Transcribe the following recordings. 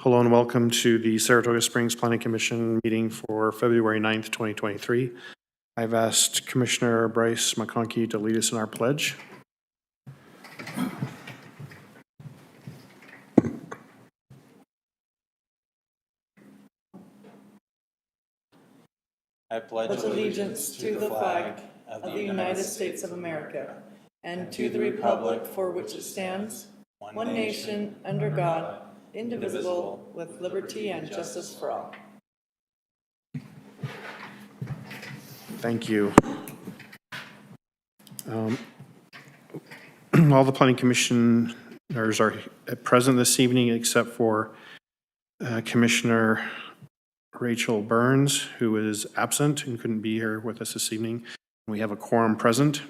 Hello and welcome to the Saratoga Springs Planning Commission meeting for February 9th, 2023. I've asked Commissioner Bryce McConkey to lead us in our pledge. I pledge allegiance to the flag of the United States of America and to the republic for which it stands, one nation, under God, indivisible, with liberty and justice for all. Thank you. All the Planning Commissioners are present this evening except for Commissioner Rachel Burns, who is absent and couldn't be here with us this evening. We have a quorum present.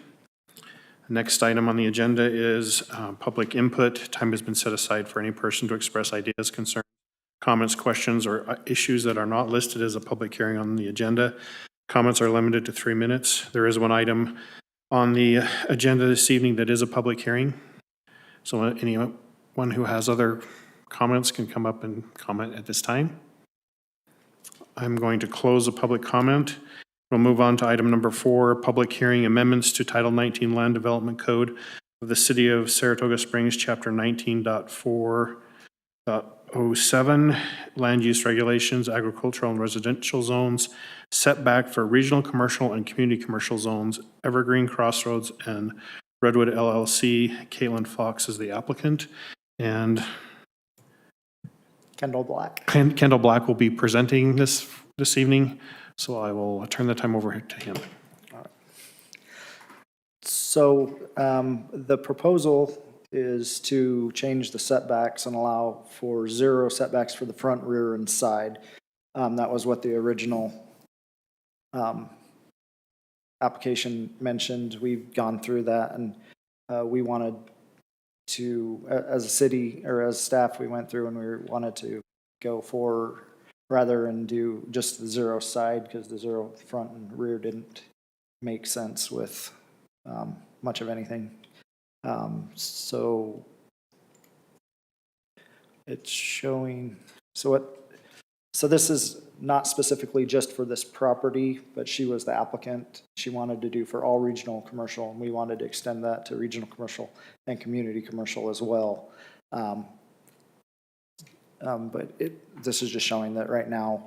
Next item on the agenda is public input. Time has been set aside for any person to express ideas, concerns, comments, questions, or issues that are not listed as a public hearing on the agenda. Comments are limited to 3 minutes. There is one item on the agenda this evening that is a public hearing. So anyone who has other comments can come up and comment at this time. I'm going to close the public comment. We'll move on to item number 4, public hearing amendments to Title 19 Land Development Code of the City of Saratoga Springs, Chapter 19.4.07, Land Use Regulations, Agricultural and Residential Zones, Setback for Regional Commercial and Community Commercial Zones, Evergreen Crossroads, and Redwood LLC. Caitlin Fox is the applicant, and Kendall Black. Kendall Black will be presenting this evening, so I will turn the time over to him. So the proposal is to change the setbacks and allow for 0 setbacks for the front, rear, and side. That was what the original application mentioned. We've gone through that, and we wanted to, as a city or as staff, we went through and we wanted to go for rather and do just the 0 side, because the 0 front and rear didn't make sense with much of anything. So it's showing, so this is not specifically just for this property, but she was the applicant. She wanted to do for all regional commercial, and we wanted to extend that to regional commercial and community commercial as well. But this is just showing that right now,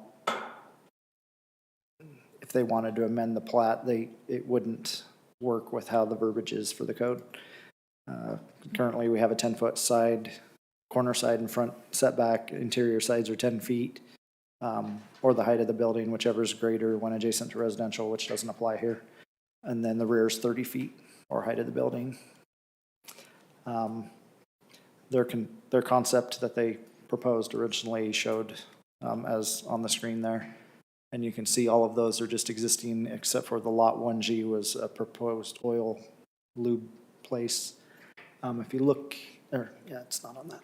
if they wanted to amend the plat, it wouldn't work with how the verbiage is for the code. Currently, we have a 10-foot side, corner side and front setback. Interior sides are 10 feet, or the height of the building, whichever is greater when adjacent to residential, which doesn't apply here. And then the rear is 30 feet, or height of the building. Their concept that they proposed originally showed as on the screen there. And you can see all of those are just existing, except for the lot 1G was a proposed oil lube place. If you look, it's not on that.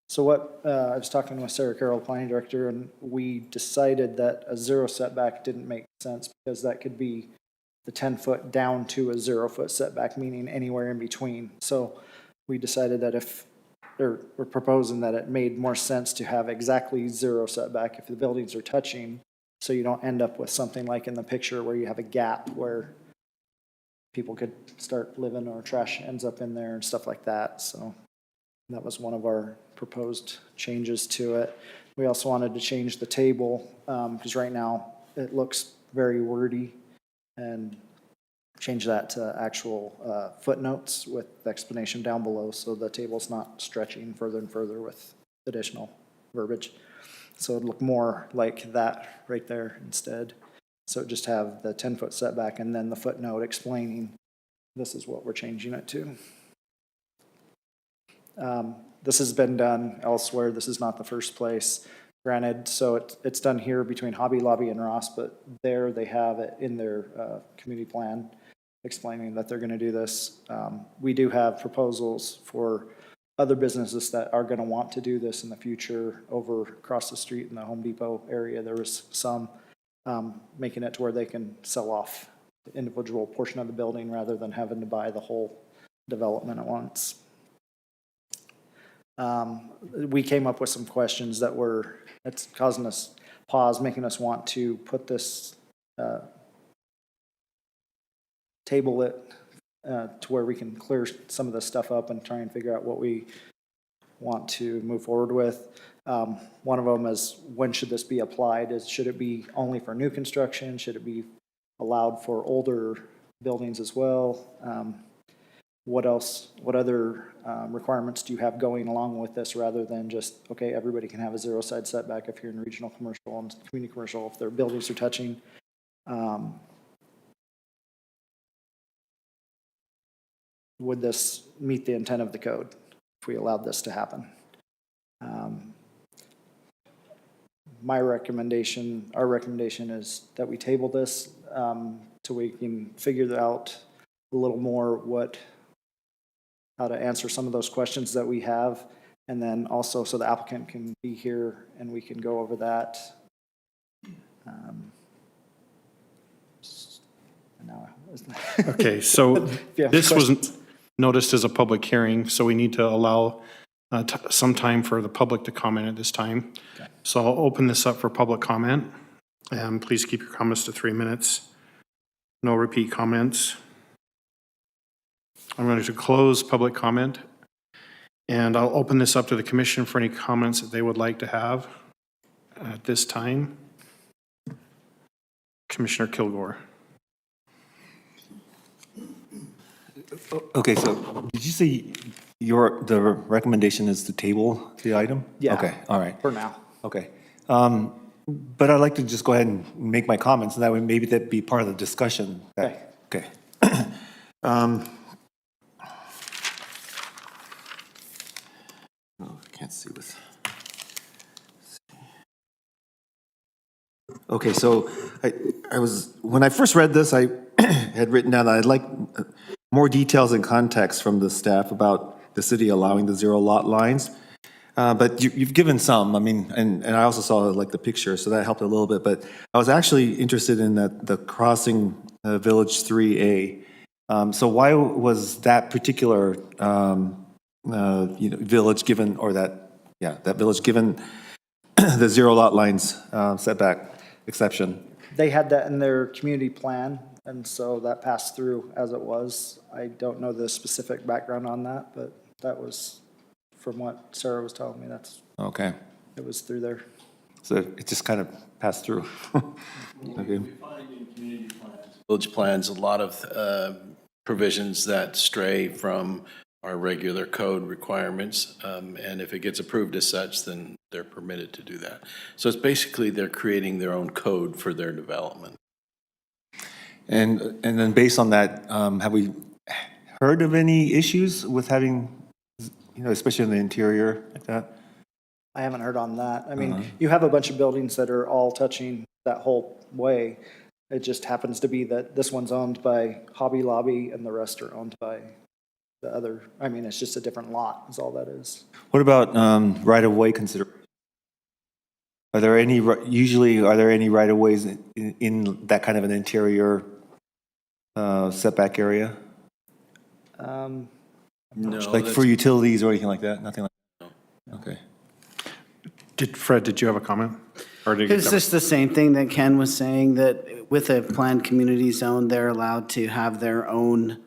So what, I was talking with Sarah Carroll, planning director, and we decided that a 0 setback didn't make sense, because that could be the 10-foot down to a 0-foot setback, meaning anywhere in between. So we decided that we're proposing that it made more sense to have exactly 0 setback if the buildings are touching, so you don't end up with something like in the picture where you have a gap where people could start living or trash ends up in there and stuff like that. So that was one of our proposed changes to it. We also wanted to change the table, because right now it looks very wordy, and change that to actual footnotes with explanation down below, so the table's not stretching further and further with additional verbiage. So it'd look more like that right there instead. So just have the 10-foot setback and then the footnote explaining this is what we're changing it to. This has been done elsewhere. This is not the first place. Granted, so it's done here between Hobby Lobby and Ross, but there they have it in their community plan explaining that they're going to do this. We do have proposals for other businesses that are going to want to do this in the future. Over across the street in the Home Depot area, there was some making it to where they can sell off the individual portion of the building rather than having to buy the whole development at once. We came up with some questions that were, that's causing us pause, making us want to put this, table it to where we can clear some of this stuff up and try and figure out what we want to move forward with. One of them is, when should this be applied? Should it be only for new construction? Should it be allowed for older buildings as well? What else, what other requirements do you have going along with this, rather than just, okay, everybody can have a zero side setback if you're in regional commercial and community commercial, if their buildings are touching? Would this meet the intent of the code if we allowed this to happen? My recommendation, our recommendation is that we table this so we can figure out a little more how to answer some of those questions that we have, and then also so the applicant can be here and we can go over that. Okay, so you have this questions. wasn't noticed as a public hearing, so we need to allow some time for the public to comment at this time. Okay. So I'll open this up for public comment, and please keep your comments to 3 minutes. No repeat comments. I'm going to close public comment, and I'll open this up to the commission for any comments that they would like to have at this time. Commissioner Kilgore. Okay, so did you say the recommendation is to table the item? Yeah. Okay, all right, For now. okay. But I'd like to just go ahead and make my comments, and that way maybe that'd be part of the discussion. Okay. Oh, I can't see with. Okay, so when I first read this, I had written down that I'd like more details and context from the staff about the city allowing the zero lot lines. But you've given some, I mean, and I also saw like the picture, so that helped a little bit. But I was actually interested in the crossing Village 3A. So why was that particular village given, or that village given the zero lot lines setback exception? They had that in their community plan, and so that passed through as it was. I don't know the specific background on that, but that was, from what Sarah was telling me, Okay, it was through there. so it just kind of passed through. Okay. We find in community plans, village plans, a lot of provisions that stray from our regular code requirements. And if it gets approved as such, then they're permitted to do that. So it's basically they're creating their own code for their development. And then based on that, have we heard of any issues with having, especially in the interior like that? I haven't heard on that. I mean, you have a bunch of buildings that are all touching that whole way. It just happens to be that this one's owned by Hobby Lobby and the rest are owned by the other. I mean, it's just a different lot is all that is. What about right-of-way considerations? Are there any right-of-ways in that kind of an interior setback area? No, Like for utilities or anything like that? Nothing like that? Okay. Fred, did you have a comment? Or did you It's just the same thing that Ken was saying, that with a planned community zone, they're allowed to have their own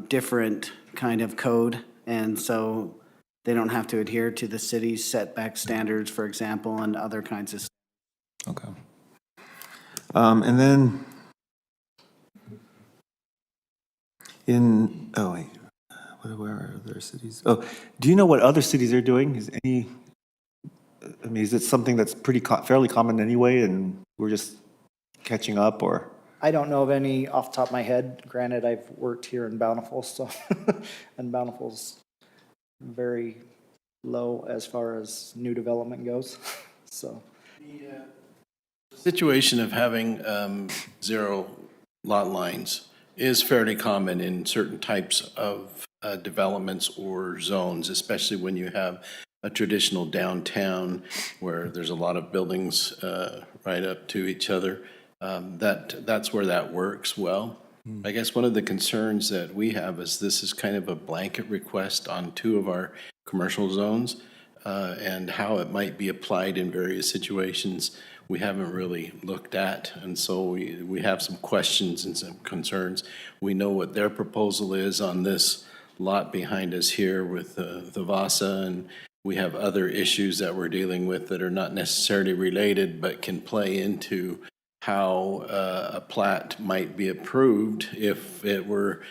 different kind of code. And so they don't have to adhere to the city's setback standards, for example, and other kinds of. Okay. And then where are other cities? Oh, do you know what other cities are doing? Is it something that's fairly common anyway, and we're just catching up, or? I don't know of any off the top of my head. Granted, I've worked here in Bountiful, so and Bountiful's very low as far as new development goes. So The situation of having zero lot lines is fairly common in certain types of developments or zones, especially when you have a traditional downtown where there's a lot of buildings right up to each other. That's where that works well. I guess one of the concerns that we have is this is kind of a blanket request on two of our commercial zones, and how it might be applied in various situations, we haven't really looked at. And so we have some questions and some concerns. We know what their proposal is on this lot behind us here with the Vasa, and we have other issues that we're dealing with that are not necessarily related, but can play into how a plat might be approved if it were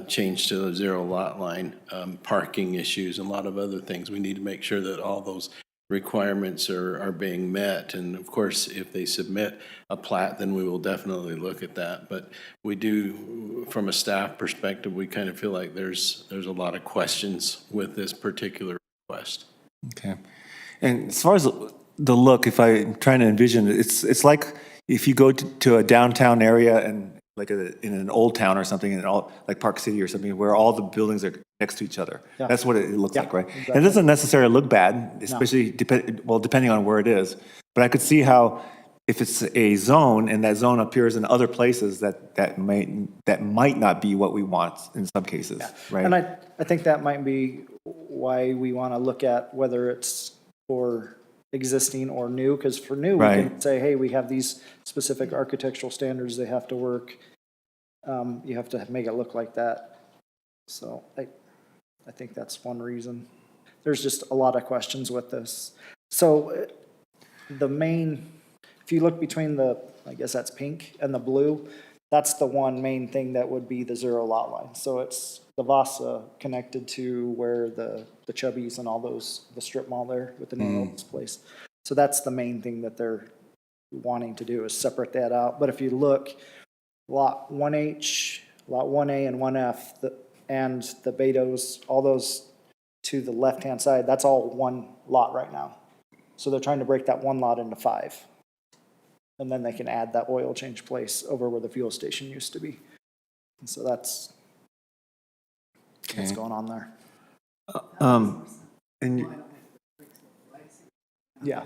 changed to a zero lot line, parking issues, and a lot of other things. We need to make sure that all those requirements are being met. And of course, if they submit a plat, then we will definitely look at that. But we do, from a staff perspective, we kind of feel like there's a lot of questions with this particular request. Okay. And as far as the look, if I'm trying to envision it, it's like if you go to a downtown area and like in an old town or something, like Park City or something, where all the buildings are next to each other. Yeah. That's what it looks Yeah, like, right? exactly. And it doesn't necessarily look bad, especially depending on where it is. But I could see how if it's a zone and that zone appears in other places, that might not be what we want in some cases, right? And I think that might be why we want to look at whether it's for existing or new, because for new, we can Right. say, hey, we have these specific architectural standards, they have to work. You have to make it look like that. So I think that's one reason. There's just a lot of questions with this. So the main, if you look between I guess that's pink and the blue, that's the one main thing that would be the zero lot line. So it's the Vasa connected to where the Chubbies and all those, the strip mall there with the Nails place. So that's the main thing that they're wanting to do, is separate that out. But if you look, lot 1H, lot 1A and 1F, and the Betos, all those to the left-hand side, that's all one lot right now. So they're trying to break that one lot into 5. And then they can add that oil change place over where the fuel station used to be. And so that's what's Okay. going on there. And Yeah.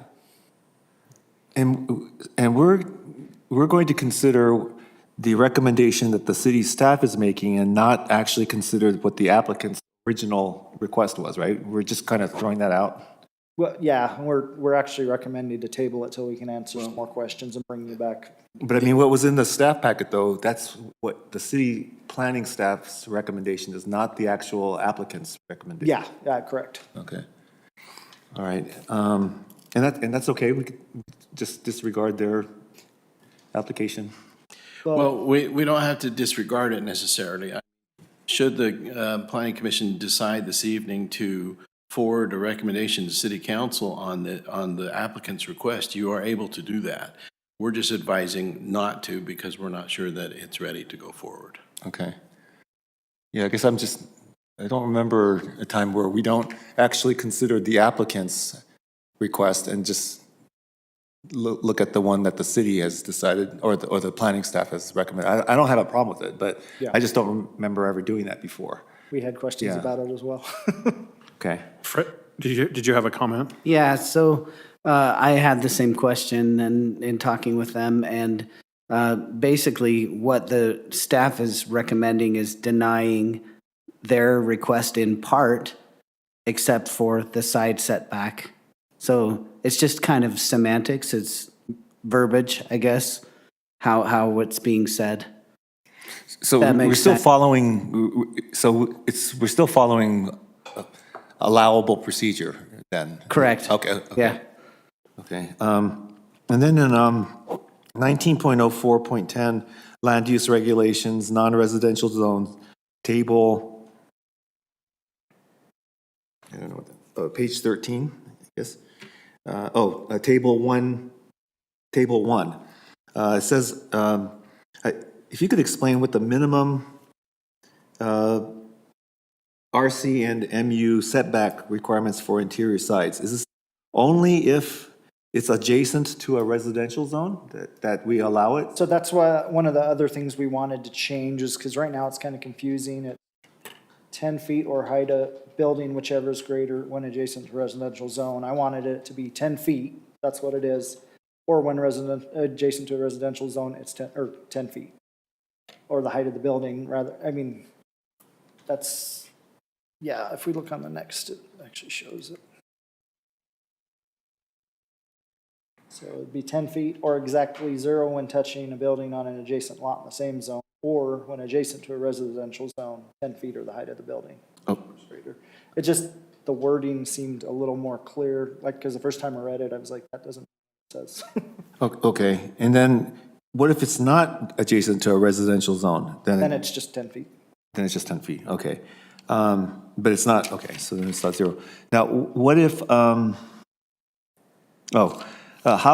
And we're going to consider the recommendation that the city staff is making and not actually consider what the applicant's original request was, right? We're just kind of throwing that out. Well, yeah, we're actually recommending to table it till we can answer some more questions and bring you back. But I mean, what was in the staff packet, though, that's what the city planning staff's recommendation is, not the actual applicant's recommendation. Yeah, correct. Okay. All right. And that's okay. We could just disregard their application. Well, we don't have to disregard it necessarily. Should the planning commission decide this evening to forward a recommendation to city council on the applicant's request, you are able to do that. We're just advising not to because we're not sure that it's ready to go forward. Okay. Yeah, I guess I don't remember a time where we don't actually consider the applicant's request and just look at the one that the city has decided or the planning staff has recommended. I don't have a problem with it, but Yeah. I just don't remember ever doing that before. We had questions Yeah. about it as well. Okay. Fred, did you have a comment? Yeah, so I had the same question and in talking with them, and basically what the staff is recommending is denying their request in part, except for the side setback. So it's just kind of semantics, it's verbiage, I guess, how it's being said. So That makes we're still sense. following, we're still following allowable procedure then? Correct. Okay. Yeah. Okay. And then in 19.04.10, land use regulations, non-residential zones, table, I don't know what that, page 13, I guess. Table 1. It says, if you could explain what the minimum RC and MU setback requirements for interior sites. Is this only if it's adjacent to a residential zone that we allow it? So that's why, one of the other things we wanted to change is, because right now it's kind of confusing, it's 10 feet or height of building, whichever is greater when adjacent to residential zone. I wanted it to be 10 feet, that's what it is. Or when adjacent to a residential zone, it's 10 feet. Or the height of the building, rather, I mean, Yeah, if we look on the next, it actually shows it. So it'd be 10 feet or exactly 0 when touching a building on an adjacent lot in the same zone, or when adjacent to a residential zone, 10 feet or the height of the building. Oh. It just, the wording seemed a little more clear, like, because the first time I read it, I was like, that doesn't make sense. Okay, and then what if it's not adjacent to a residential zone? Then it's just 10 feet. Then it's just 10 feet, okay. But it's not, okay, so then it's not 0. Now, what if, how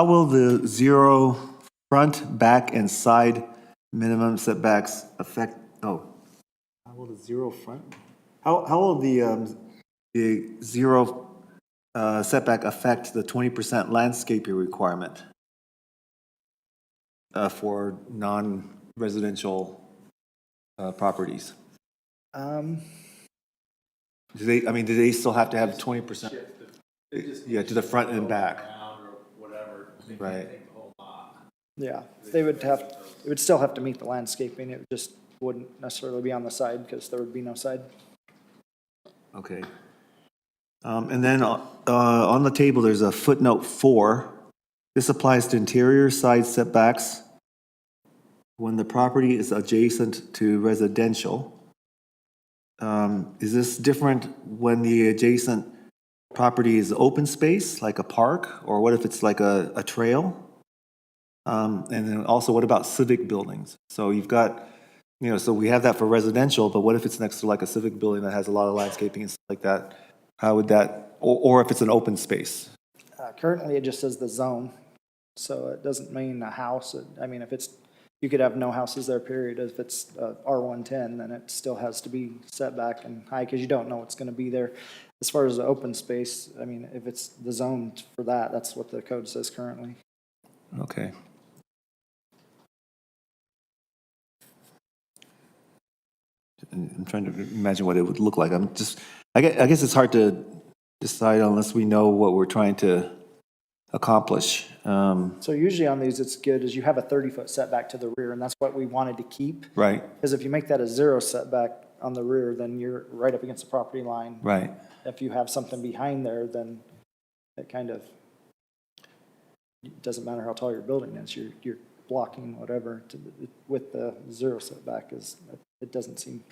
will the 0 front, back, and side minimum setbacks affect, how will the 0 front? How will the 0 setback affect the 20% landscaping requirement for non-residential properties? Do they still have to have 20%? Yeah, to the front and back. Right. Yeah, they would have, it would still have to meet the landscaping, it just wouldn't necessarily be on the side, because there would be no side. Okay. And then on the table, there's a footnote 4. This applies to interior side setbacks when the property is adjacent to residential. Is this different when the adjacent property is open space, like a park, or what if it's like a trail? And then also, what about civic buildings? So you've got, so we have that for residential, but what if it's next to like a civic building that has a lot of landscaping and stuff like that? How would that, or if it's an open space? Currently, it just says the zone, so it doesn't mean a house. I mean, if it's, you could have no houses there, period. If it's R110, then it still has to be set back and high, because you don't know what's going to be there. As far as the open space, I mean, if it's the zone for that, that's what the code says currently. Okay. I'm trying to imagine what it would look like. I guess it's hard to decide unless we know what we're trying to accomplish. So usually on these, it's good is you have a 30-foot setback to the rear, and that's what we wanted to keep. Right, Because if you make that a 0 setback on the rear, then you're right up against the property line. right. If you have something behind there, then it kind of, it doesn't matter how tall your building is, you're blocking whatever with the 0 setback it doesn't seem.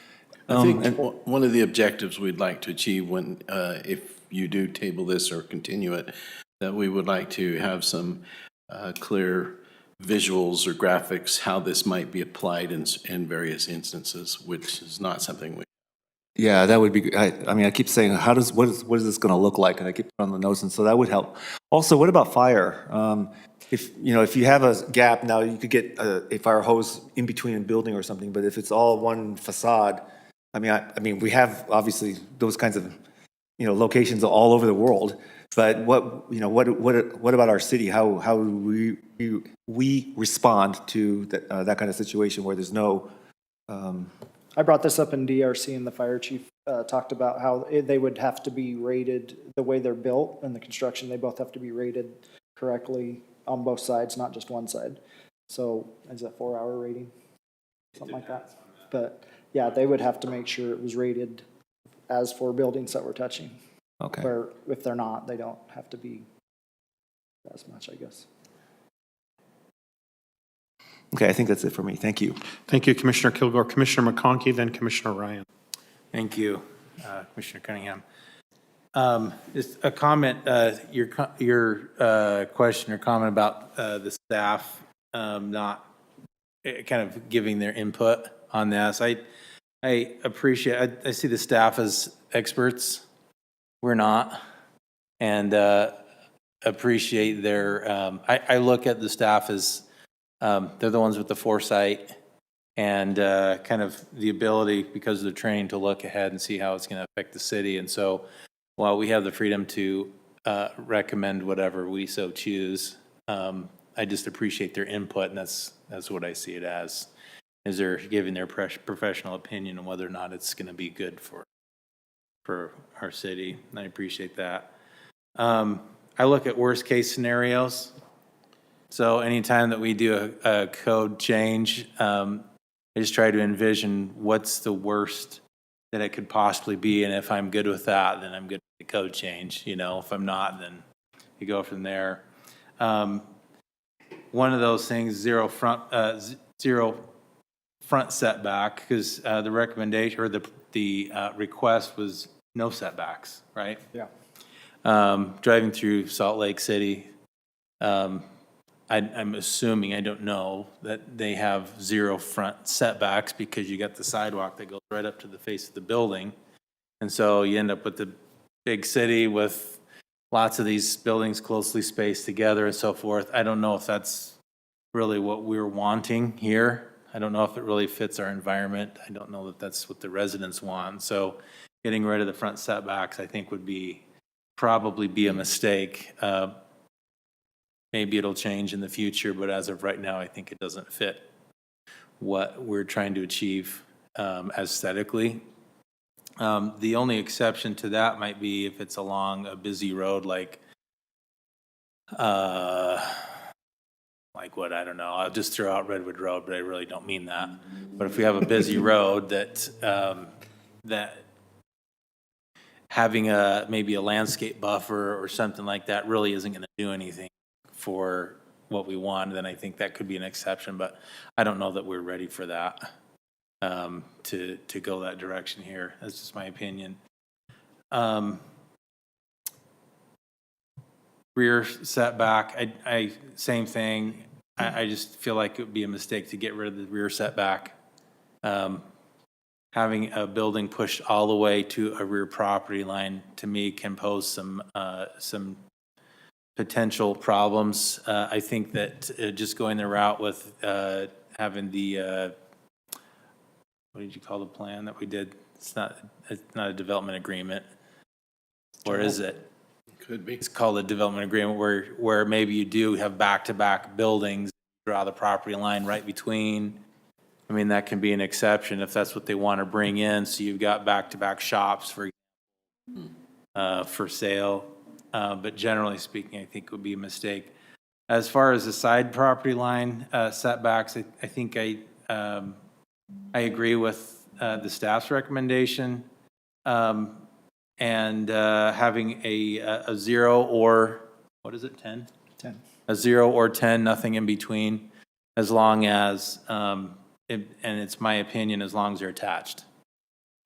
I think one of the objectives we'd like to achieve when, if you do table this or continue it, that we would like to have some clear visuals or graphics, how this might be applied in various instances, which is not something we. Yeah, that would be, I keep saying, what is this going to look like? And I keep on the notes, and so that would help. Also, what about fire? If you have a gap, now you could get a fire hose in between a building or something, but if it's all one facade, I mean, we have obviously those kinds of, locations all over the world, but what about our city? How we respond to that kind of situation where there's no, I brought this up in DRC, and the fire chief talked about how they would have to be rated, the way they're built and the construction, they both have to be rated correctly on both sides, not just one side. So is that 4-hour rating? Something like that. But yeah, they would have to make sure it was rated as for buildings that we're touching. okay. Where if they're not, they don't have to be as much, I guess. Okay, I think that's it for me. Thank you. Thank you, Commissioner Kilgore. Commissioner McConkey, then Commissioner Ryan. Thank you, Commissioner Cunningham. Just a comment, your question or comment about the staff not kind of giving their input on this. I appreciate, I see the staff as experts. We're not. And appreciate their, I look at the staff as they're the ones with the foresight and kind of the ability, because of the training, to look ahead and see how it's going to affect the city. And so while we have the freedom to recommend whatever we so choose, I just appreciate their input, and that's what I see it as, is they're giving their professional opinion on whether or not it's going to be good for our city. And I appreciate that. I look at worst case scenarios. So anytime that we do a code change, I just try to envision what's the worst that it could possibly be, and if I'm good with that, then I'm good with the code change, you know, if I'm not, then you go from there. One of those things, zero front setback, because the recommendation, or the request was no setbacks, right? Yeah. Driving through Salt Lake City, I'm assuming, I don't know, that they have zero front setbacks because you got the sidewalk that goes right up to the face of the building. And so you end up with the big city with lots of these buildings closely spaced together and so forth. I don't know if that's really what we're wanting here. I don't know if it really fits our environment. I don't know that that's what the residents want. So getting rid of the front setbacks, I think, would probably be a mistake. Maybe it'll change in the future, but as of right now, I think it doesn't fit what we're trying to achieve aesthetically. The only exception to that might be if it's along a busy road like what, I don't know, I'll just throw out Redwood Road, but I really don't mean that. But if we have a busy road that having maybe a landscape buffer or something like that really isn't going to do anything for what we want, then I think that could be an exception, but I don't know that we're ready for that, to go that direction here. That's just my opinion. Rear setback, same thing. I just feel like it would be a mistake to get rid of the rear setback. Having a building pushed all the way to a rear property line, to me, can pose some potential problems. I think that just going the route with having the, what did you call the plan that we did? It's not a development agreement. Or is it? Could be. It's called a development agreement where maybe you do have back-to-back buildings, draw the property line right between. I mean, that can be an exception if that's what they want to bring in. So you've got back-to-back shops, for sale. But generally speaking, I think it would be a mistake. As far as the side property line setbacks, I think I agree with the staff's recommendation. And having a 0 or, what is it, 10? 10. A 0 or 10, nothing in between, as long as, and it's my opinion, as long as they're attached.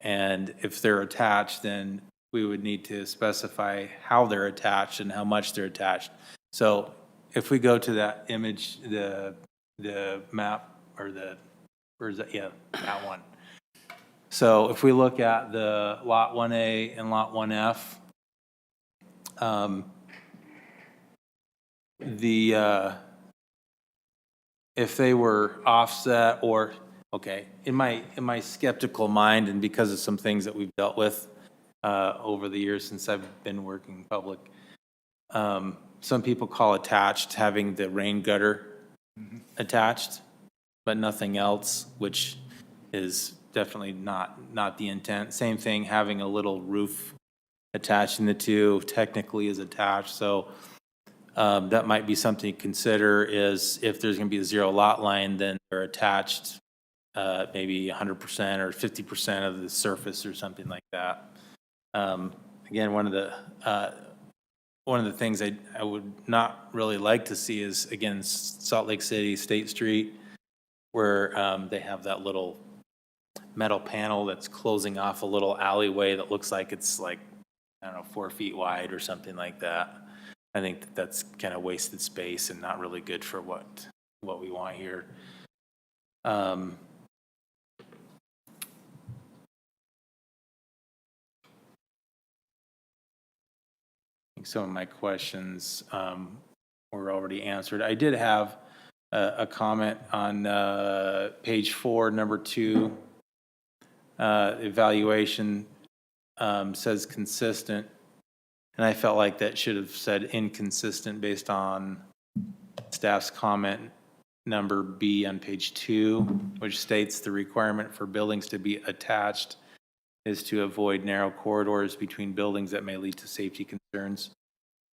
And if they're attached, then we would need to specify how they're attached and how much they're attached. So if we go to that image, the map, or where is that? Yeah, that one. So if we look at the Lot 1A and Lot 1F, if they were offset or, okay, in my skeptical mind, and because of some things that we've dealt with over the years since I've been working public, some people call attached having the rain gutter attached, but nothing else, which is definitely not the intent. Same thing, having a little roof attaching the two technically is attached. So that might be something to consider, is if there's going to be a 0 lot line, then they're attached maybe 100% or 50% of the surface or something like that. Again, one of the things I would not really like to see is, again, Salt Lake City, State Street, where they have that little metal panel that's closing off a little alleyway that looks like it's like, I don't know, 4 feet wide or something like that. I think that's kind of wasted space and not really good for what we want here. I think some of my questions were already answered. I did have a comment on page 4, number 2. Evaluation says consistent, and I felt like that should have said inconsistent based on staff's comment number B on page 2, which states the requirement for buildings to be attached is to avoid narrow corridors between buildings that may lead to safety concerns.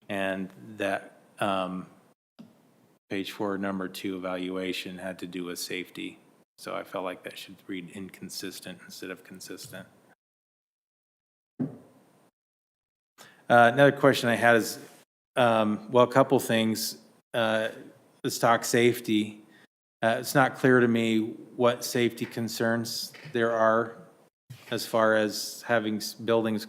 And that page 4, number 2 evaluation had to do with safety. So I felt like that should read inconsistent instead of consistent. Another question I had is, well, a couple things. Let's talk safety. It's not clear to me what safety concerns there are as far as having buildings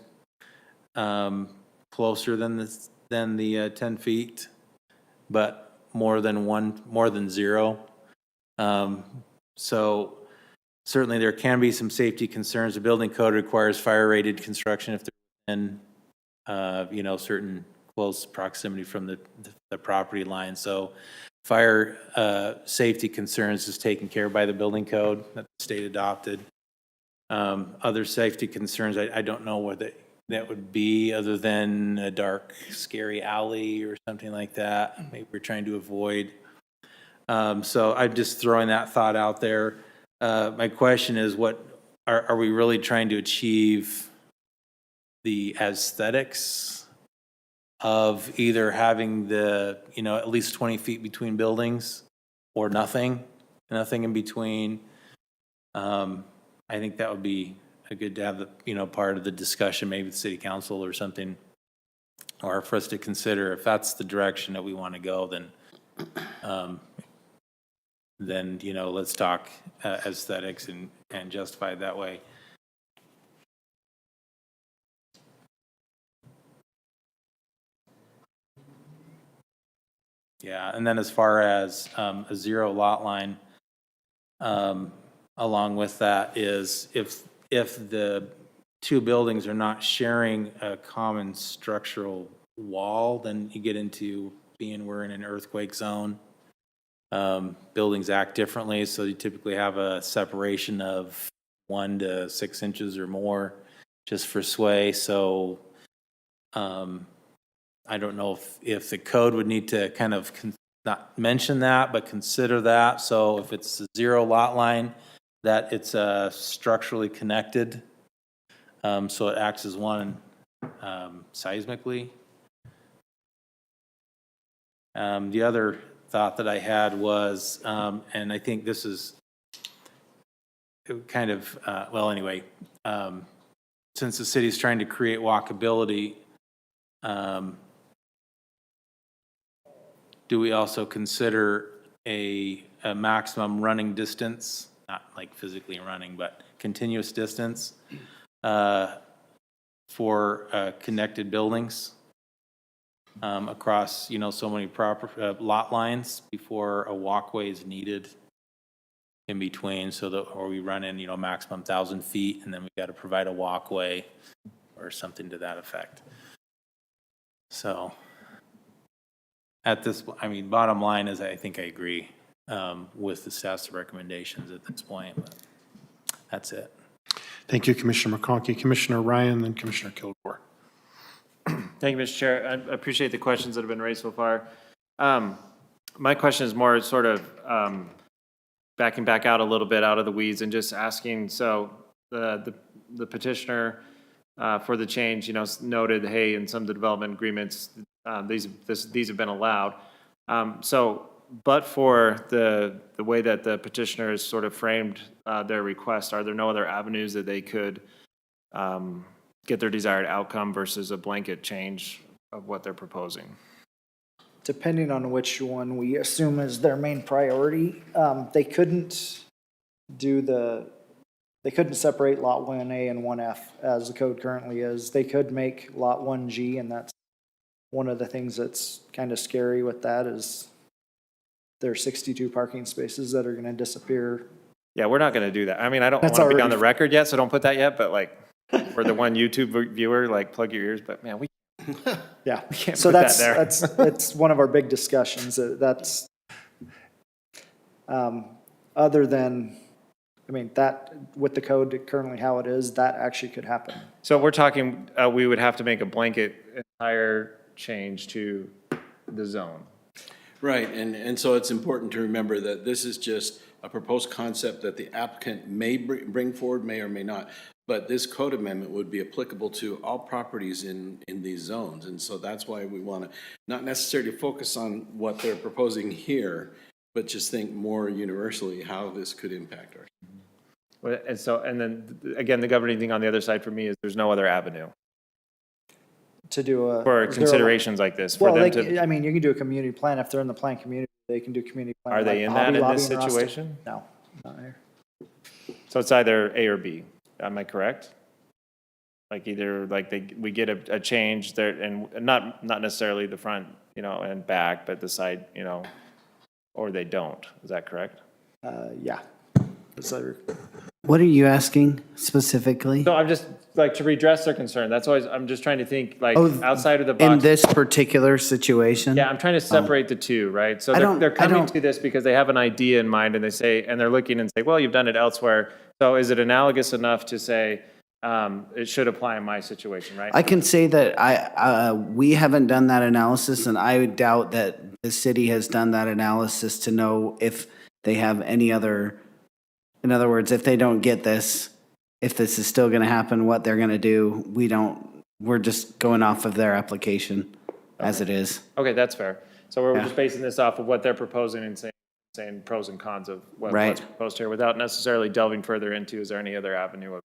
closer than the 10 feet, but more than zero. So certainly there can be some safety concerns. The building code requires fire-rated construction if they're in, certain close proximity from the property line. So fire safety concerns is taken care of by the building code that the state adopted. Other safety concerns, I don't know what that would be, other than a dark, scary alley or something like that. Maybe we're trying to avoid. So I'm just throwing that thought out there. My question is, what are we really trying to achieve? The aesthetics of either having at least 20 feet between buildings or nothing in between. I think that would be good to have part of the discussion, maybe the city council or something, or for us to consider if that's the direction that we want to go, then let's talk aesthetics and justify it that way. Yeah, and then as far as a zero lot line, along with that is if the two buildings are not sharing a common structural wall, then you get into we're in an earthquake zone. Buildings act differently, so you typically have a separation of 1 to 6 inches or more just for sway. So I don't know if the code would need to kind of not mention that, but consider that. So if it's a zero lot line, that it's structurally connected, so it acts as one seismically. The other thought that I had was, and I think this is kind of, since the city's trying to create walkability, do we also consider a maximum running distance, not like physically running, but continuous distance for connected buildings across, so many proper lot lines before a walkway is needed in between, so that, or we run in, maximum 1,000 feet, and then we got to provide a walkway or something to that effect. So at this, bottom line is I think I agree with the staff's recommendations at this point, but that's it. Thank you, Commissioner McConkey. Commissioner Ryan, then Commissioner Kilgore. Thank you, Mr. Chair. I appreciate the questions that have been raised so far. My question is more sort of backing back out a little bit out of the weeds and just asking, so the petitioner for the change, noted, hey, in some of the development agreements, these have been allowed. But for the way that the petitioner has sort of framed their request, are there no other avenues that they could get their desired outcome versus a blanket change of what they're proposing? Depending on which one we assume is their main priority, they couldn't separate lot 1A and 1F as the code currently is. They could make lot 1G, and that's one of the things that's kind of scary with that is there are 62 parking spaces that are going to disappear. Yeah, we're not going to do that. I don't That's want to be on already- the record yet, so don't put that yet, but for the one YouTube viewer, plug your ears, but man, we Yeah, can't so put that there. that's one of our big discussions. That's other than, that with the code currently how it is, that actually could happen. So we're talking, we would have to make a blanket entire change to the zone. Right, and so it's important to remember that this is just a proposed concept that the applicant may bring forward, may or may not. But this code amendment would be applicable to all properties in these zones. And so that's why we want to not necessarily focus on what they're proposing here, but just think more universally how this could impact our. And then again, the governing thing on the other side for me is there's no other avenue. to do a. For zero- considerations like this, for Well, them they, to, I mean, you can do a community plan. If they're in the plan community, they can do community plan. are they like in Hobby that in Lobby this and Rustic. situation? No, not here. So it's either A or B, am I correct? Like either, like we get a change there, and not necessarily the front, and back, but the side, or they don't, is that correct? Yeah. So, What are you asking specifically? So I'm just, like, to redress their concern, that's always, I'm just trying to think, like, Oh, outside of the In box. this particular situation? Yeah, I'm trying to separate the two, right? So I they're don't- coming to this because they have an idea in mind, and they say, and they're looking and say, well, you've done it elsewhere. So is it analogous enough to say, it should apply in my situation, right? I can say that we haven't done that analysis, and I would doubt that the city has done that analysis to know if they have any other, in other words, if they don't get this, if this is still going to happen, what they're going to do, we're just going off of their application as it is. Okay, that's fair. So we're Yeah. just basing this off of what they're proposing and saying pros and cons of Right. what's proposed here, without necessarily delving further into, is there any other avenue of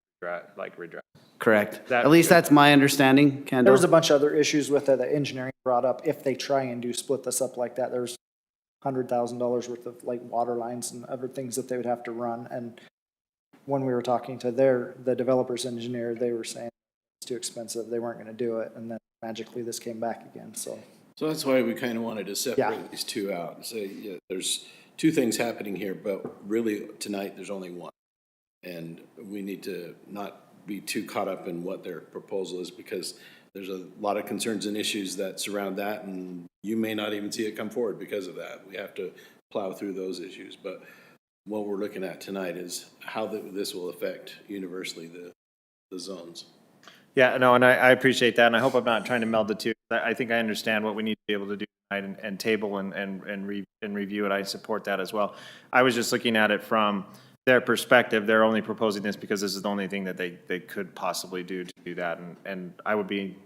redress? Correct. That- At least that's my understanding, there Kendall. was a bunch of other issues with it that engineering brought up. If they try and do split this up like that, there's $100,000 worth of like water lines and other things that they would have to run. And when we were talking to the developer's engineer, they were saying it's too expensive. They weren't going to do it. And then magically this came back again. So So that's why we kind of wanted to Yeah. separate these two out and say, yeah, there's two things happening here, but really tonight, there's only one. And we need to not be too caught up in what their proposal is, because there's a lot of concerns and issues that surround that, and you may not even see it come forward because of that. We have to plow through those issues. But what we're looking at tonight is how this will affect universally the zones. Yeah, no, and I appreciate that, and I hope I'm not trying to meld the two. I think I understand what we need to be able to do tonight and table and review it. I support that as well. I was just looking at it from their perspective. They're only proposing this because this is the only thing that they could possibly do to do that. And I would be,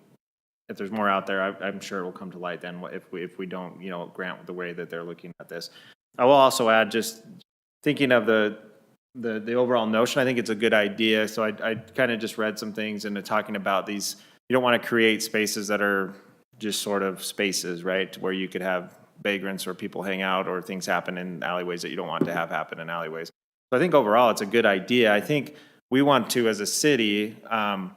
if there's more out there, I'm sure it will come to light then if we don't, grant the way that they're looking at this. I will also add, just thinking of the overall notion, I think it's a good idea. So I kind of just read some things into talking about these. You don't want to create spaces that are just sort of spaces, right? Where you could have vagrants or people hang out or things happen in alleyways that you don't want to have happen in alleyways. So I think overall it's a good idea. I think we want to, as a city, I'll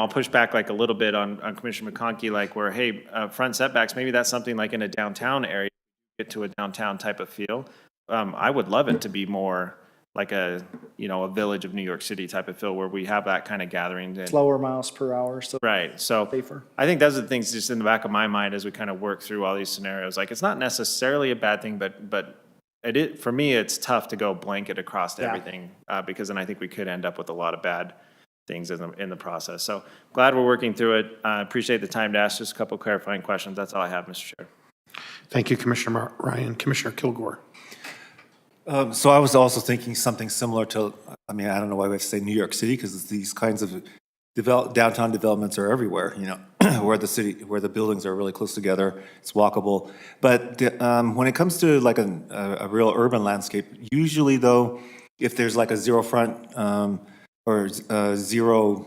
push back like a little bit on Commissioner McConkey, like where, hey, front setbacks, maybe that's something like in a downtown area, get to a downtown type of feel. I would love it to be more like a village of New York City type of feel where we have that kind of gathering. And, slower miles per hour, so right. So safer. I think those are the things just in the back of my mind as we kind of work through all these scenarios. Like, it's not necessarily a bad thing, but for me, it's tough to go blanket across Yeah. everything because then I think we could end up with a lot of bad things in the process. So glad we're working through it. Appreciate the time to ask just a couple clarifying questions. That's all I have, Mr. Chair. Thank you, Commissioner Ryan. Commissioner Kilgore. So I was also thinking something similar to, I mean, I don't know why we have to say New York City, because these kinds of downtown developments are everywhere, where the buildings are really close together, it's walkable. But when it comes to like a real urban landscape, usually though, if there's like a zero front or zero,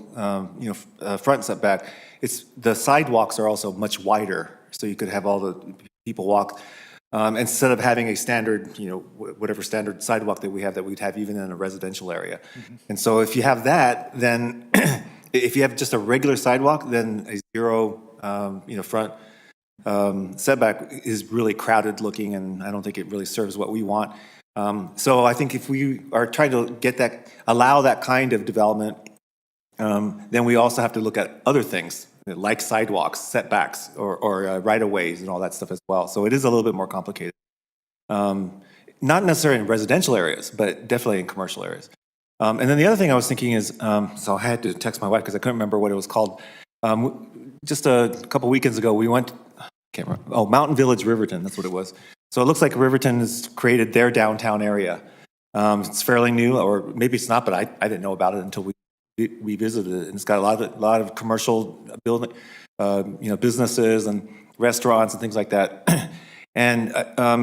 front setback, the sidewalks are also much wider, so you could have all the people walk. Instead of having a standard, whatever standard sidewalk that we have that we'd have even in a residential area. And so if you have that, then if you have just a regular sidewalk, then a zero, front setback is really crowded looking, and I don't think it really serves what we want. So I think if we are trying to allow that kind of development, then we also have to look at other things, like sidewalks, setbacks, or right-of-ways and all that stuff as well. So it is a little bit more complicated. Not necessarily in residential areas, but definitely in commercial areas. And then the other thing I was thinking is, so I had to text my wife because I couldn't remember what it was called. Just a couple weekends ago, we went, I can't remember, Mountain Village Riverton, that's what it was. So it looks like Riverton has created their downtown area. It's fairly new, or maybe it's not, but I didn't know about it until we visited it, and it's got a lot of commercial building, businesses and restaurants and things like that. And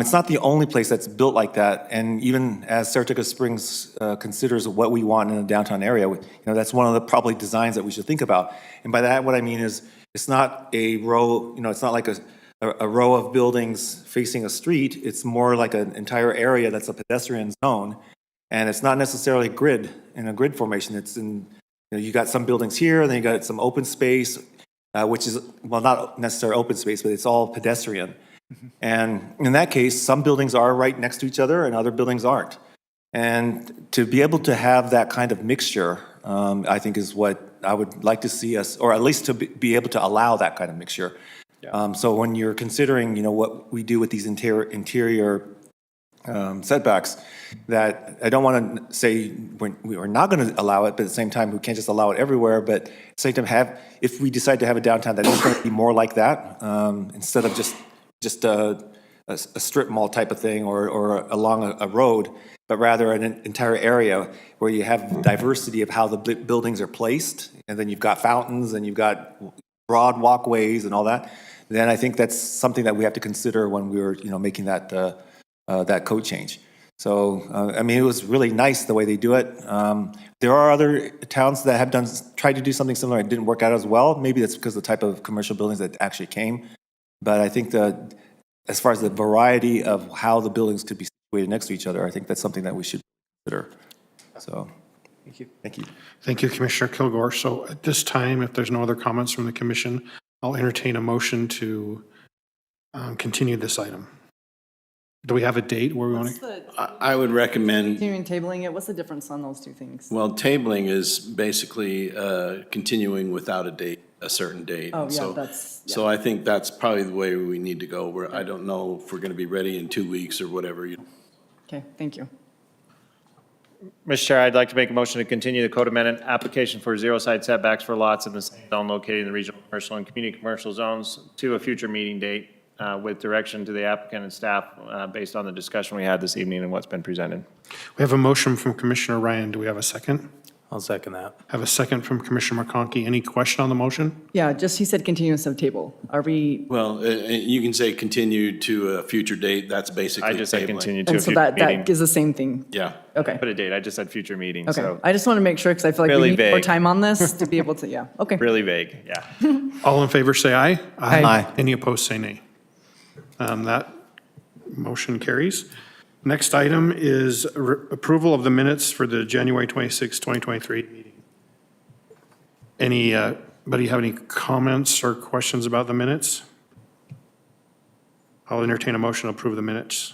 it's not the only place that's built like that. And even as Saratoga Springs considers what we want in a downtown area, that's one of the probably designs that we should think about. And by that, what I mean is, it's not a row, it's not like a row of buildings facing a street. It's more like an entire area that's a pedestrian zone. And it's not necessarily in a grid formation. It's you got some buildings here, and then you got some open space, which is, well, not necessarily open space, but it's all pedestrian. And in that case, some buildings are right next to each other and other buildings aren't. And to be able to have that kind of mixture, I think is what I would like to see us, or at least to be able to allow that kind of mixture. So when you're considering, what we do with these interior setbacks, that I don't want to say we are not going to allow it, but at the same time, we can't just allow it everywhere. But at the same time, if we decide to have a downtown that is going to be more like that, instead of just a strip mall type of thing or along a road, but rather an entire area where you have diversity of how the buildings are placed, and then you've got fountains and you've got broad walkways and all that, then I think that's something that we have to consider when we were, making that code change. So, it was really nice the way they do it. There are other towns that have tried to do something similar. It didn't work out as well. Maybe that's because of the type of commercial buildings that actually came. But I think as far as the variety of how the buildings could be situated next to each other, I think that's something that we should consider. So, thank you. Thank you. Thank you, Commissioner Kilgore. So at this time, if there's no other comments from the commission, I'll entertain a motion to continue this item. Do we have a date where we want to? I would recommend, Continuing tabling it, what's the difference on those two things? well, tabling is basically continuing without a certain date. Oh, yeah, So- that's- yeah. So I think that's probably the way we need to go, where I don't know if we're going to be ready in 2 weeks or whatever. Okay, thank you. Mr. Chair, I'd like to make a motion to continue the code amendment application for zero side setbacks for lots in the same zone located in the regional commercial and community commercial zones to a future meeting date with direction to the applicant and staff based on the discussion we had this evening and what's been presented. We have a motion from Commissioner Ryan. Do we have a second? I'll second that. Have a second from Commissioner McConkey. Any question on the motion? Yeah, just, he said continuous of table. Are we, Well, you can say continue to a future date. That's basically I just said tabling. continue to a and so future meeting. that is the same thing? Yeah. Okay, Put a date, I just said future meeting, okay. so I just want to make sure, because I feel like Really we need more vague. time on this to be able to, yeah, okay. really vague, yeah. All in favor, say aye. Aye. Any opposed, say nay. That motion carries. Next item is approval of the minutes for the January 26, 2023 meeting. Anybody have any comments or questions about the minutes? I'll entertain a motion to approve the minutes.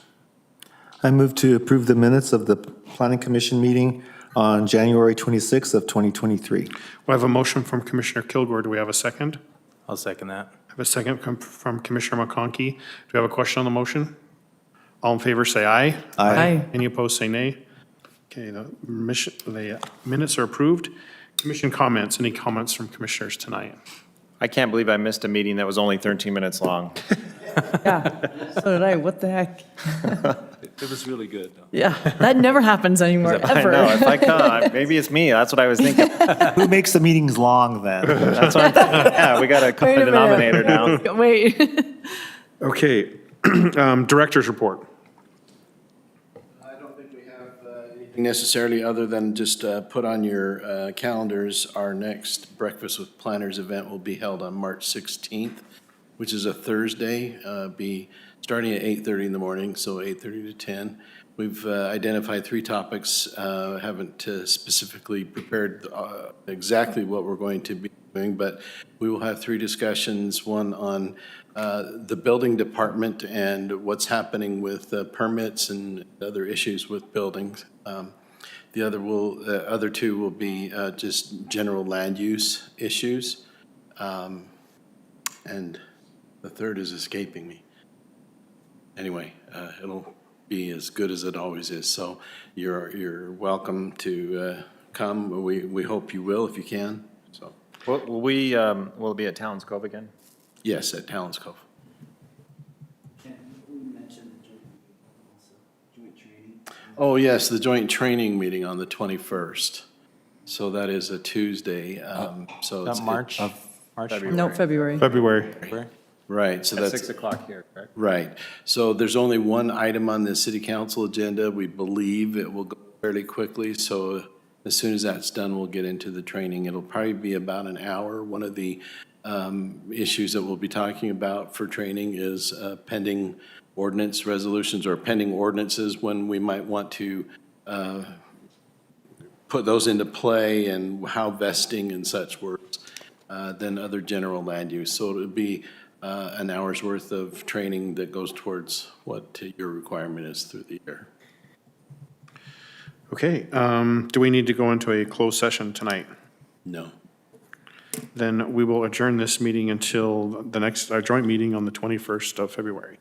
I move to approve the minutes of the Planning Commission meeting on January 26th of 2023. We have a motion from Commissioner Kilgore. Do we have a second? I'll second that. I have a second from Commissioner McConkey. Do we have a question on the motion? All in favor, say aye. Aye. Any opposed, say nay. Okay, the minutes are approved. Commission comments. Any comments from commissioners tonight? I can't believe I missed a meeting that was only 13 minutes long. Yeah, so did I, what the heck? It was really good. Yeah, that never happens anymore, I ever. know, if I come, maybe it's me, that's what I was thinking. Who makes the meetings long then? That's what I'm thinking. Yeah, we got a Wait common a denominator minute. now. Wait. Okay, director's report. I don't think we have anything necessarily other than just put on your calendars, our next Breakfast with Planners event will be held on March 16th, which is a Thursday, be starting at 8:30 in the morning, so 8:30 to 10. We've identified 3 topics, haven't specifically prepared exactly what we're going to be doing, but we will have 3 discussions, one on the building department and what's happening with permits and other issues with buildings. The other 2 will be just general land use issues. And the third is escaping me. Anyway, it'll be as good as it always is. So you're welcome to come. We hope you will if you can. So, Will it be at Talon's Cove again? yes, at Talon's Cove. Oh, yes, the joint training meeting on the 21st. So that is a Tuesday. So Not it's March? March? No, February. February. Right, so At that's 6 o'clock here, correct? right. So there's only one item on the city council agenda. We believe it will go fairly quickly. So as soon as that's done, we'll get into the training. It'll probably be about an hour. One of the issues that we'll be talking about for training is pending ordinance resolutions or pending ordinances, when we might want to put those into play and how vesting and such works, than other general land use. So it would be an hour's worth of training that goes towards what your requirement is through the year. Okay, do we need to go into a closed session tonight? No. Then we will adjourn this meeting until the next, our joint meeting on the 21st of February.